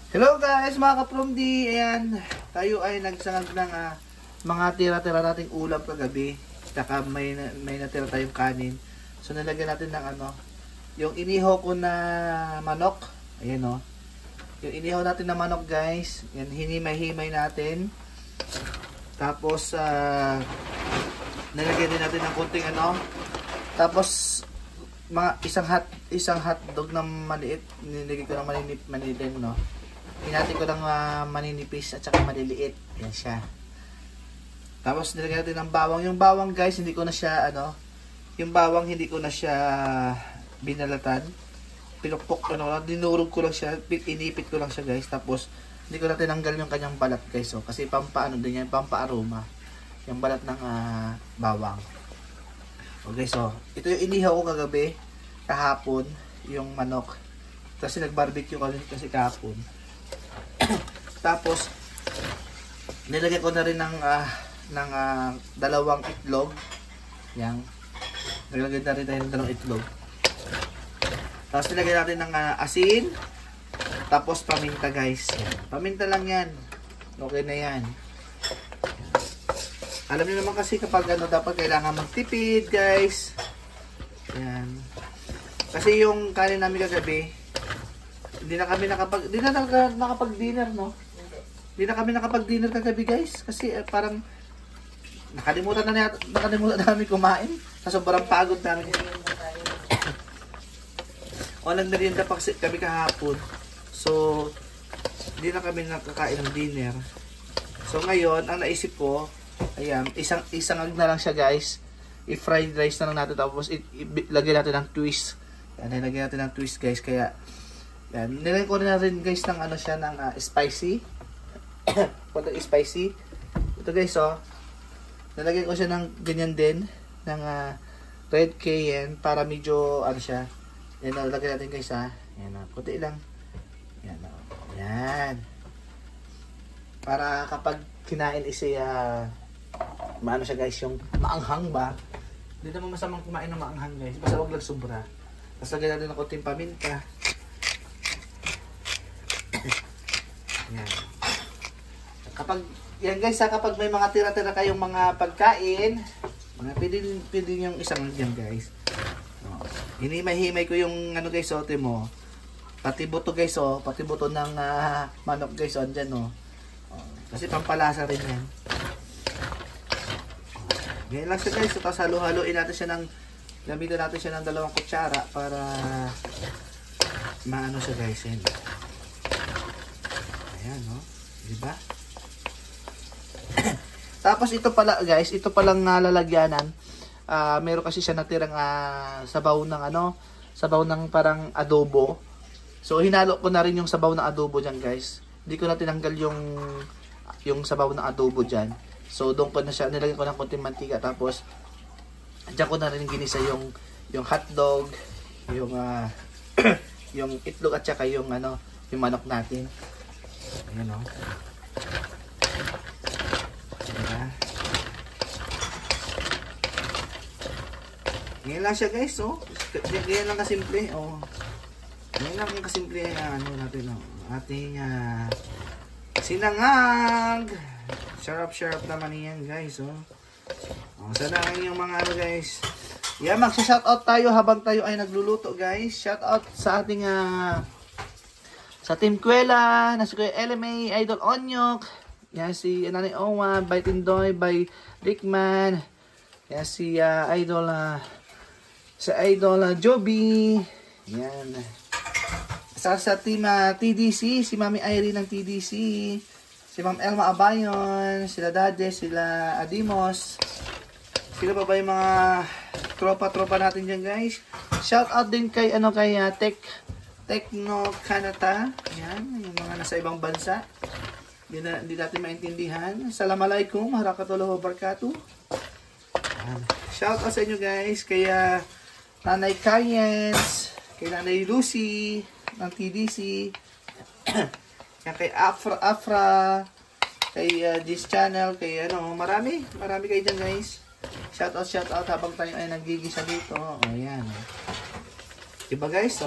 Hello guys, mga ka-Promdi. Ayan, tayo ay nagsangag ng mga tira-tira nating ulam kagabi. Tsaka may natira tayong kanin. So nalagyan natin ng yung inihaw ko na manok. Ayan o. Yung inihaw natin na manok guys. Yan, hinimay-himay natin. Tapos, nalagyan din natin ng kunting Tapos, mga isang hotdog na maliit. Nilagay ko ng maliit din, no. Hinati ko ng maninipis at saka maliliit. Yan siya. Tapos nilagyan natin ng bawang. Yung bawang guys, hindi ko na siya yung bawang hindi ko na siya binalatan. Pinukpok dinurog ko lang siya, inipit ko lang siya guys. Tapos hindi ko na tinanggal yung kanyang balat guys. So, kasi pampaano din yan, pampaaroma. Yung balat ng bawang. Okay, so ito yung inihaw ko kagabi, kahapon, yung manok. Kasi nag-barbecue kasi kahapon. Tapos nilagyan ko na rin ng dalawang itlog. Yan. Nilagyan na rin tayo ng dalawang itlog. Tapos nilagyan natin ng asin. Tapos paminta guys. Yan. Paminta lang yan. Okay na yan. Alam niyo naman kasi kapag dapat kailangan magtipid guys. Yan. Kasi yung kanin namin kagabi, hindi na nakapag-dinner, no? Hindi na kami nakapag-dinner kagabi, guys. Kasi parang nakalimutan namin kumain. Sa sobrang pagod namin. O, nagmerienda pa kasi kami kahapon. So, hindi na kami nakakain ng dinner. So, ngayon, ang naisip ko, ayan, isang na lang siya, guys. I-fried rice na lang natin. Tapos, ilagay natin ng twist. Yan, ilagay natin ng twist, guys. Kaya, yan, nilagay ko na rin guys ng siya ng spicy. Kunting spicy. Ito guys, nilagay ko siya ng ganyan din ng red cayenne para medyo siya. Yan, nilagay natin guys Yan, kunti lang. Yan, yan. Para kapag kinain maano siya guys, yung maanghang ba? Hindi naman masamang kumain ng maanghang guys. Basta wag lang sobra. Tapos lagyan natin ng kunting paminta. Yan. Yan guys, kapag may mga tira-tira kayong mga pagkain, pwede yung isang yan guys. Hinimay-himay ko yung guys, mo. Pati buto guys, pati buto ng manok guys, andyan kasi pampalasa rin yan. Ganyan lang siya guys, tapos halo-haloin natin siya gamitin natin siya ng 2 kutsara para maano siya guys, yan. Ayan, diba? Tapos ito pala guys, ito palang lalagyanan. Meron kasi siya natirang sabaw ng sabaw ng parang adobo. So hinalo ko na rin yung sabaw ng adobo diyan guys. Hindi ko na tinanggal yung sabaw ng adobo diyan. So doon ko na siya nilagyan ko ng konting mantika, tapos diyan ko na rin ginisa yung hotdog, yung yung itlog at saka yung yung manok natin. Ayan diba? Ngayon lang siya guys, Ngayon lang kasimple, Ngayon lang yung kasimple natin, ating sinangag. Sarap naman yan guys, Sana yung mga guys. Yeah, magsha-shoutout tayo habang tayo ay nagluluto guys. Shoutout sa ating sa Team Kuwela, na si Kuya LMA, Idol Onyok, yan si Nanay Owa, by Tindoy, by Rickman, yan si Idol Joby, yan. Sa Team TDC, si Mami Irene ng TDC, si Ma'am Elma Abayon, sila Dade, sila Adimos, sila pa ba yung mga tropa natin dyan guys. Shoutout din kay Techno Kanata. Yan, yung mga nasa ibang bansa. Hindi natin maintindihan. Assalamualaikum warahmatullahi wabarakatuh. Shout out sa inyo guys. Kaya Nanay Kayens, kay Nanay Lucy ng TDC. Yan, kay Afra, kay this channel, kay marami kayo dyan guys. Shout out habang tayo ay nagigisa dito. Ayan. Diba guys,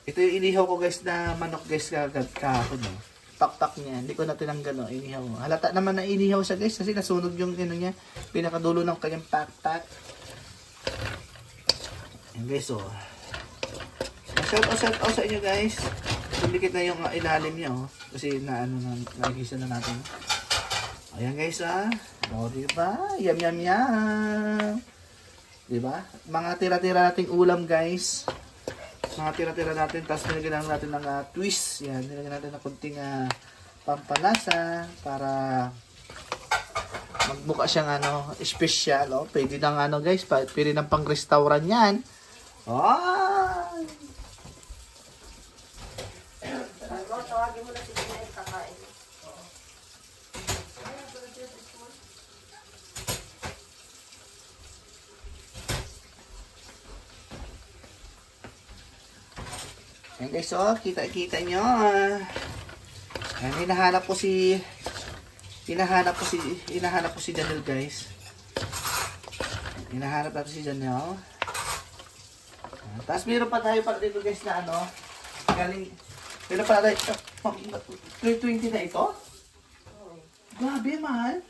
Ito yung inihaw ko guys na manok guys kagad kahapon. No? Pak-pak niya. Hindi ko na tinanggal. No? Inihaw. Halata naman na inihaw siya guys kasi nasunog yung ano niya. Pinakadulo ng kanyang pak-pak. Yan guys oh. Shout out sa inyo guys. Sumikit na yung ilalim niya oh. Kasi na ano na nagisa na natin. Ayan guys ah. O diba? Yum yum yum. Diba? Mga tira-tira nating ulam guys. Mga tira-tira natin. Tapos nilagyan natin ng twist. Yan. Nilagyan natin ng kunting pampalasa. Para magbuka siyang ano, special. Oh. Pwede ng ano guys. Pwede ng pang restaurant yan. Oh! Tawagin mo na si Gina kakain. Ayan guys, oh, kita nyo. Ayan, hinahanap ko si Janelle guys. Hinahanap natin si Janelle. Tapos meron pa tayo pa dito guys na ano, galing, meron pa tayo, 320 na ito? Grabe, mahal.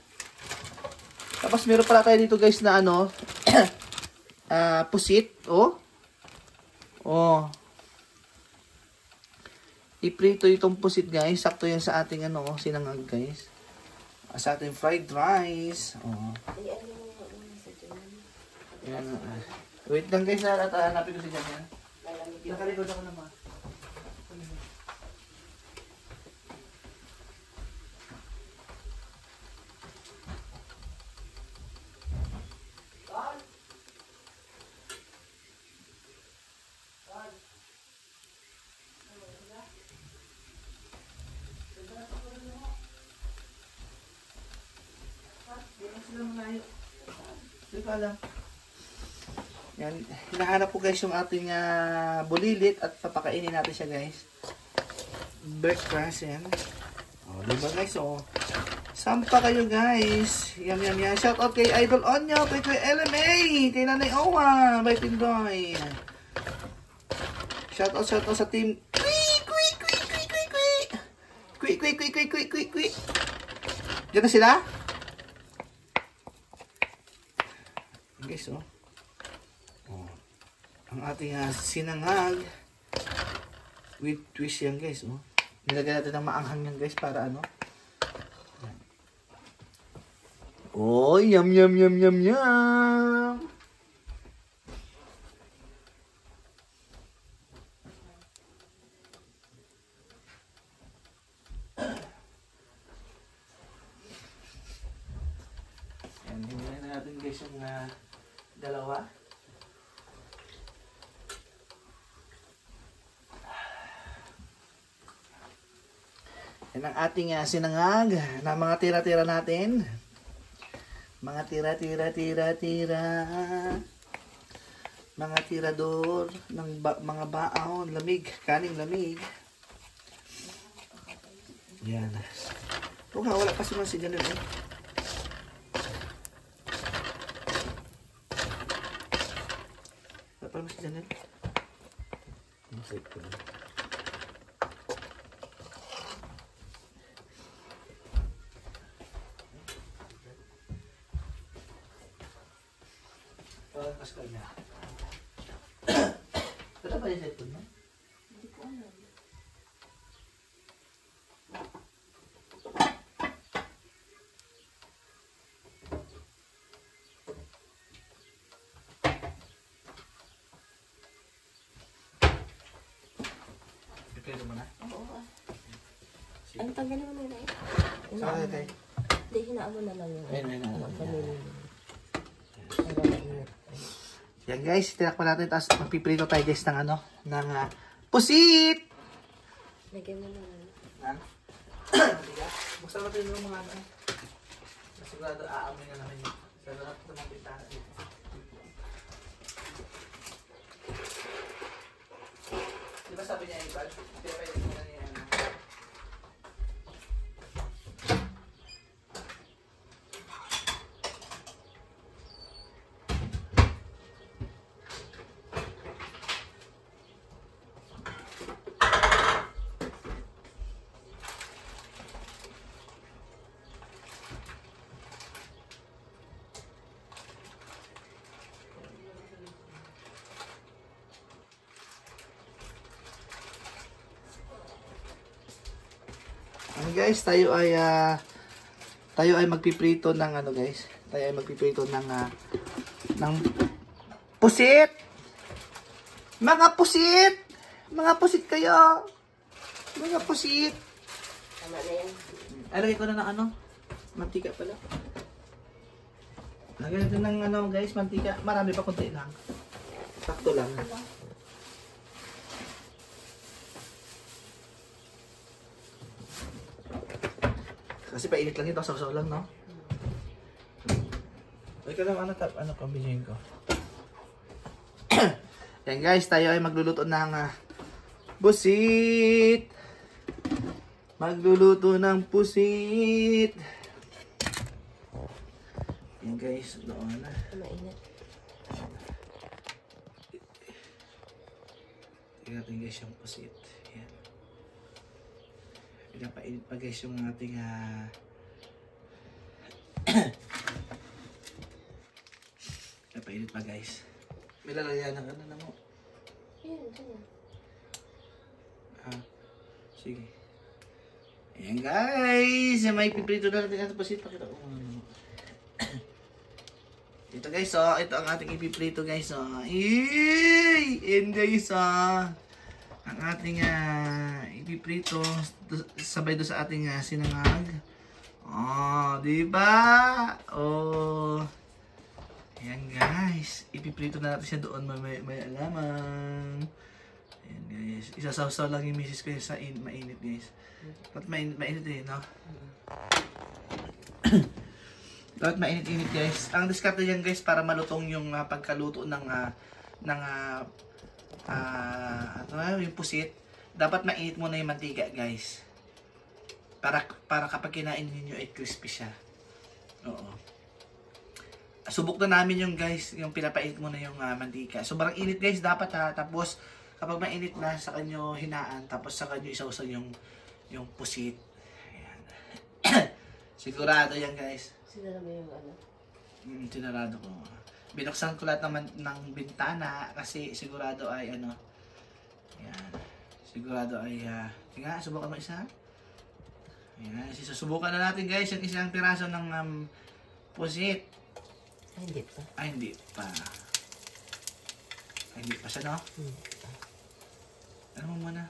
Tapos meron pala tayo dito guys na ano, pusit, oh. Oh. Iprito itong pusit guys. Sakto yan sa ating ano, sinangag guys. Sa ating fried rice. Oh. Yan. Wait lang guys, hanapin ko si Janelle. Nakalikod ako naman. Yan, hinahanap po guys yung ating bulilit at papakainin natin siya guys. Breakfast yan. O, diba guys, o. Sampa kayo guys. Yum yum yum. Shout out kay Idol Onyo, kay LMA, kay Nanay Owa, by Pindoy. Shout out sa team. Quick. Diyan na sila? Guys, oh. Oh. Ang ating sinangag with twist yan guys, oh. Nilagyan natin ng maanghang yan guys para ano. Yan. Oh, yum. Yan, hingin na natin guys yung dalawa. Yan ang ating sinangag na mga tira-tira natin. Mga tira. Mga tirador ng mga baon, lamig, kaning lamig. Yan. Ito nga, wala pa si Janelle eh. Wala pa si Janelle. Masip ko na. Pascal niya. Wala ba yung cellphone niya? Hindi ko alam. Ipito mo na? Oo. Ano tanggalin mo nila eh? Saan kayo? Hindi, hinaan mo na lang yun. Ayun. Yan guys, tinakpan natin tapos magpiprito tayo guys ng ano, ng pusit! Lagyan mo na lang. Yan. Buksan natin yung mga ano. Sigurado aamoy na naman yun. Sa lahat ng mga pintahan dito. Diba sabi niya Ibal? Pinapalit mo na niya ano. Guys, tayo ay magpiprito ng ano guys. Tayo ay magpiprito ng pusit. Mga pusit! Mga pusit kayo! Mga pusit! Tama na yan. Lagay ko na ng ano? Mantika pala. Lagay natin ng ano guys, mantika. Marami pa, konti lang. Sakto lang. Kasi painit lang ito, sausaw lang, no? Ay, ka lang, ano pambilhin ko? Yan guys, tayo ay magluluto ng pusit. Magluluto ng pusit. Yan guys, doon na. Mainit. Tingnan natin guys yung pusit. Yan. Pinapainit pa guys yung ating pinapainit pa guys. May lalagyan ng ano na mo. Yan, dyan. Sige. Ayan guys, may piprito na natin ang pusit. Pakita ko muna. Ito guys, ito ang ating ipiprito guys, Ayan guys, ang ating ipiprito sabay do sa ating sinangag. Di ba? Ayan guys, ipiprito na natin siya doon, may alaman. Ayan guys, isasawsaw lang yung misis ko sa mainit guys. Ba't mainit eh, no? Dapat mainit-init guys. Ang diskarte yan guys para malutong yung pagkaluto ng yung pusit. Dapat mainit muna yung mantika guys. Para kapag kinain niyo ay crispy siya. Oo. Subok na namin yung guys, yung pinapainit muna yung mantika. Sobrang init guys dapat tapos kapag mainit na sa kanyo hinaan tapos sa kanyo isawsaw yung pusit. Ayan. Sigurado yan guys. Sinara mo yung ano? Sinarado ko. Binuksan ko lahat ng bintana kasi sigurado ay ano. Ayan. Sigurado ay tingnan, subukan mo isa. Ayan, susubukan na natin guys yung isang piraso ng pusit. Ay, hindi pa. Ay, hindi pa. Ay, hindi pa siya, no? Ano mo muna?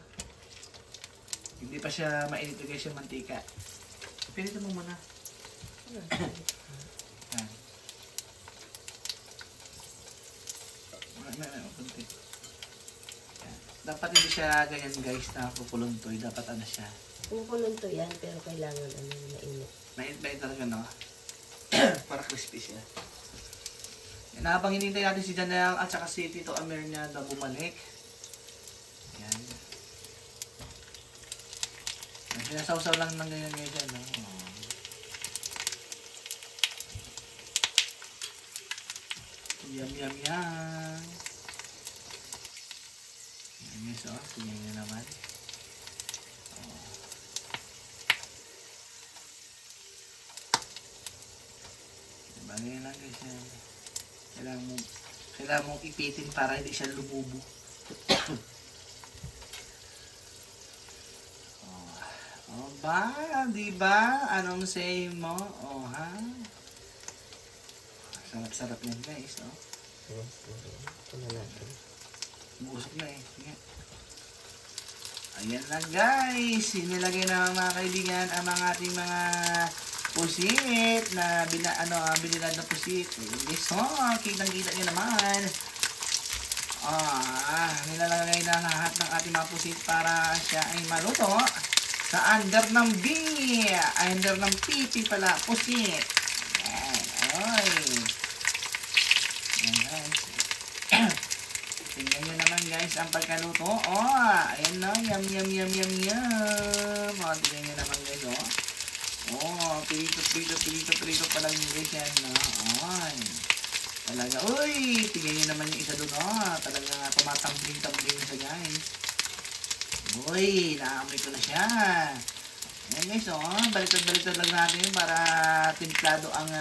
Hindi pa siya mainit guys yung mantika. Pinito mo muna. Yan. Kunti. Yan. Dapat hindi siya ganyan guys na pupuluntoy. Dapat ano siya. Pupulong to yan, pero kailangan mainit. Mainit talaga, no? Para crispy siya. Yan, habang hinintay natin si Janelle at saka si Tito Amir niya na bumalik. Yan. Yan. Sinasawsaw lang ng ganyan ngayon, no? Yum, yum, yum. Yan guys, tingnan nyo naman. Bagay lang guys yan. Kailangan mong ipitin para hindi siya lumubo. Ba? Diba? Anong say mo? Ha? Sarap-sarap yan guys, Ito na natin. Busok na eh. Sige. Ayan na guys. Inilagay na mga kaibigan ang mga ating mga pusit na binilad na pusit. Guys, kitang-kita nyo naman. Nilalagay na lahat ng ating mga pusit para siya ay maluto. Sa under ng B. Under ng pipi pala. Pusit. Ayan. Oy. Ayan guys. Tingnan nyo naman guys ang pagkaluto. Ayan na. Yum, yum, yum, yum, yum. Tingnan nyo naman guys, pilito pa lang guys yan, Ay. Talaga. Uy, tingnan nyo naman yung isa doon, Talaga tumatambling-tambling na siya guys. Uy, naamoy ko na siya. Ayan guys, baliktad-baliktad lang natin para timplado ang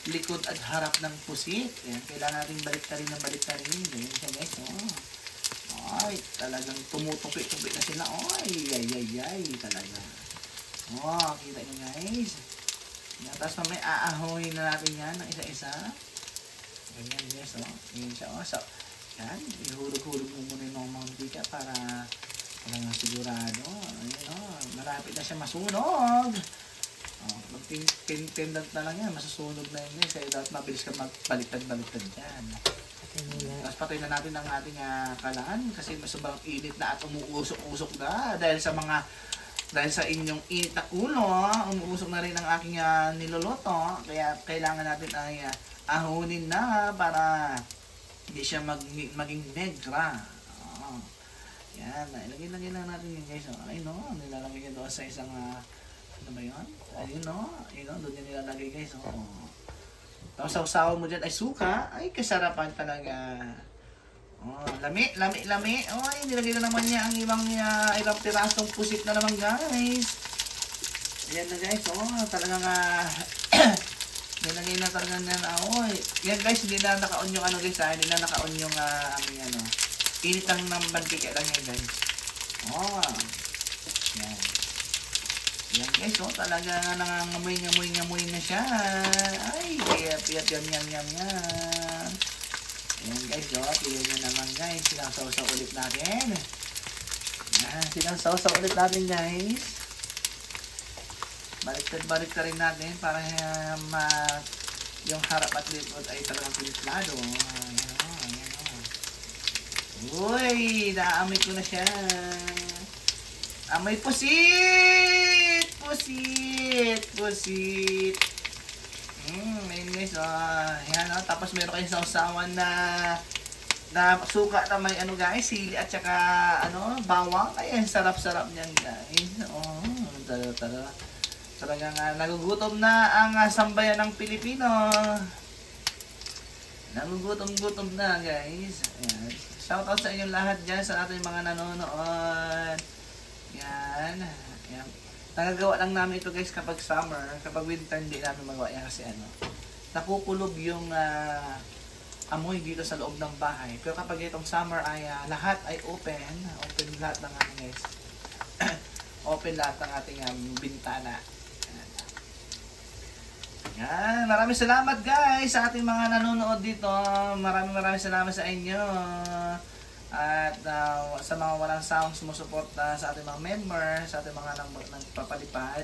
likod at harap ng pusit. Ayan, kailangan natin baliktarin. Ganyan siya guys, Ay, talagang tumutupi-tupi na sila. Ay, talaga. Oh, kita nyo guys. Yan, tapos mamaya aahoyin na natin yan ng isa-isa. Ganyan guys, oh. Ganyan siya, oh. So, yan, ihulog-hulog mo muna yung mantika para nga sigurado. Ayan, oh. Malapit na siya masunog. Oh, mag-tindant na lang yan, masusunog na yun guys. Kaya dapat mabilis ka magbaliktad-baliktad dyan. Tapos patayin na natin ang ating kalan kasi sobrang init na at umuusok-usok na dahil sa inyong init na ulo, umuusok na rin ang aking niluluto. Kaya kailangan natin ay ahunin na para hindi siya maging negra. Oh. Yan, ilagay lang natin yun guys. Ayun o, nilalagay niya doon sa isang, ano ba yun? Ayun o, doon niya nilalagay guys. Oh. Tapos sausawan mo dyan ay suka, ay kasarapan talaga. Oh, lami. Oh, ay, nilagay na naman niya ang ilang pirasong pusit na naman guys. Ayan na guys, oh, talagang nilagay na talaga na, oh. Yan guys, hindi na naka-on yung ano guys, hindi na naka-on yung aming ano. Init lang ng mantika lang yan guys. Oh, yan. Yan guys, oh, talaga nangangamoy na siya. Ay, piyat yan. Ayan guys, oh, tignan nyo naman guys, sinasawsaw ulit natin. Yan, sinasawsaw ulit natin guys. Baliktad rin natin para yung harap at likod ay talagang piniplado. Ayan o. Uy, naamoy ko na siya. Amoy pusit! Ayun guys, yan o. Tapos meron kayong sausawan na suka na may ano guys, sili at saka bawang. Ayan, sarap-sarap niyan guys. Oh, talagang nagugutom na ang sambayan ng Pilipino. Nagugutom na guys. Ayan. Shoutout sa inyong lahat dyan sa ating mga nanonood. Yan. Nagagawa lang namin ito guys kapag summer. Kapag winter hindi namin magawa yan kasi nakukulob yung amoy dito sa loob ng bahay. Pero kapag itong summer ay lahat ay open lahat ng ating guys. Open lahat ng ating bintana. Yan. Maraming salamat guys sa ating mga nanonood dito. Maraming salamat sa inyo. At sa mga walang sawang sumusuporta sa ating mga members, sa ating mga nagpapalipad,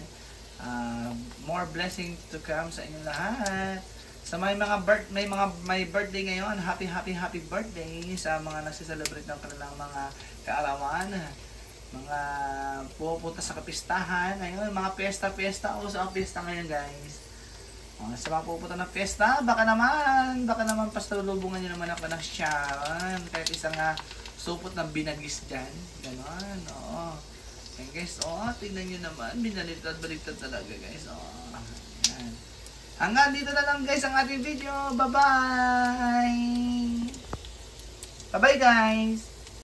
more blessing to come sa inyong lahat. Sa may birthday ngayon, happy birthday sa mga nagsiselebrate ng kanilang mga kaarawan, mga pupunta sa kapistahan ngayon, mga piyesta o sa piyesta ngayon guys. Sa mga pupunta ng piyesta, baka naman pasalubungan nyo naman ako ng Sharon, kahit isang supot ng binagis dyan, ganon, oo. Yan guys, tingnan nyo naman, binaliktad talaga guys, yan. Hanggang dito na lang guys ang ating video, bye bye guys.